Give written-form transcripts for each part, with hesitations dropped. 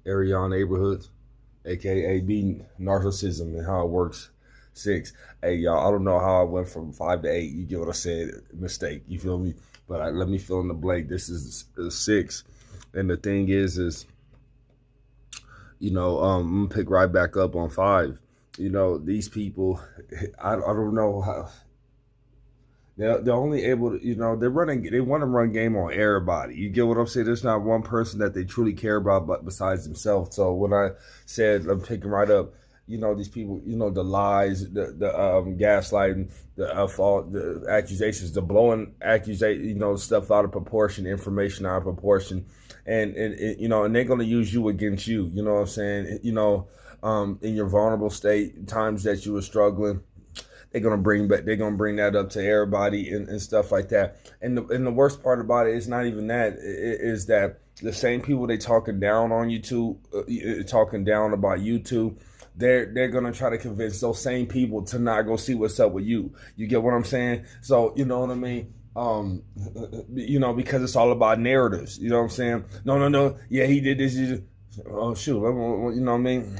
Ariana neighborhoods, aka B narcissism and how it works. 6. Hey y'all, I don't know how I went from 5 to 8. You get what I said? Mistake. You feel me? But let me fill in the blank. This is 6, and the thing is, I'm gonna pick right back up on 5. These people, I don't know how. They're only able to, they want to run game on everybody. You get what I'm saying? There's not one person that they truly care about but besides themselves. So when I said I'm picking right up, these people, the lies, the gaslighting, the fault, the accusations, the blowing accusation, stuff out of proportion, information out of proportion, and they're gonna use you against you. You know what I'm saying? In your vulnerable state, times that you were struggling, they're gonna bring that up to everybody and stuff like that. And the worst part about it is not even that. It is that the same people they talking down on YouTube, talking down about YouTube, they're gonna try to convince those same people to not go see what's up with you. You get what I'm saying? So you know what I mean? Because it's all about narratives. You know what I'm saying? No. Yeah, he did this. Oh shoot, you know what I mean?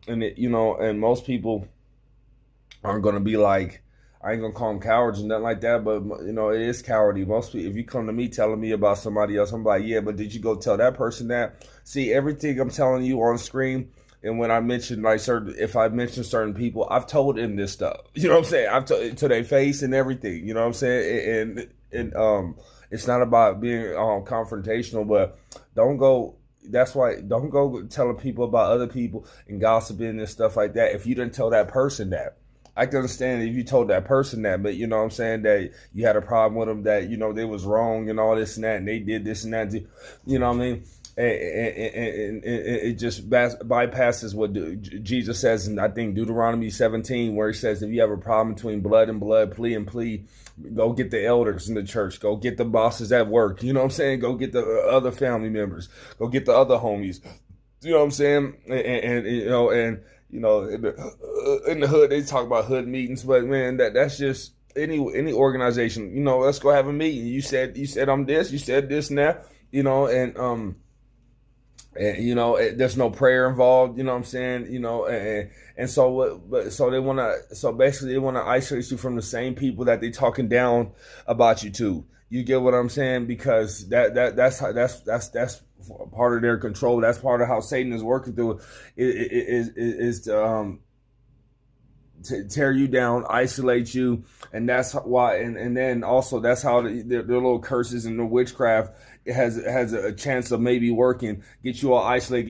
And most people aren't gonna be like, I ain't gonna call them cowards and nothing like that, but it is cowardly. Most people, if you come to me telling me about somebody else, I'm like, yeah, but did you go tell that person that? See, everything I'm telling you on screen, and when I mention if I mention certain people, I've told them this stuff. You know what I'm saying? I've told to their face and everything. You know what I'm saying? And it's not about being confrontational, but don't go. That's why don't go telling people about other people and gossiping and stuff like that if you didn't tell that person that. I can understand if you told that person that, but you know what I'm saying, that you had a problem with them, that, they was wrong and all this and that, and they did this and that, you know what I mean? And it just bypasses what Jesus says in, I think, Deuteronomy 17, where he says, if you have a problem between blood and blood, plea and plea, go get the elders in the church, go get the bosses at work, you know what I'm saying? Go get the other family members, go get the other homies, you know what I'm saying? In the hood, they talk about hood meetings, but man, that's just any organization. Let's go have a meeting. You said I'm this. You said this and that. There's no prayer involved. You know what I'm saying? And so what? But so they want to. So basically, they want to isolate you from the same people that they talking down about you to. You get what I'm saying? Because that's part of their control. That's part of how Satan is working through it. Is to tear you down, isolate you, and that's why. And then also that's how their little curses and the witchcraft has a chance of maybe working, get you all isolated.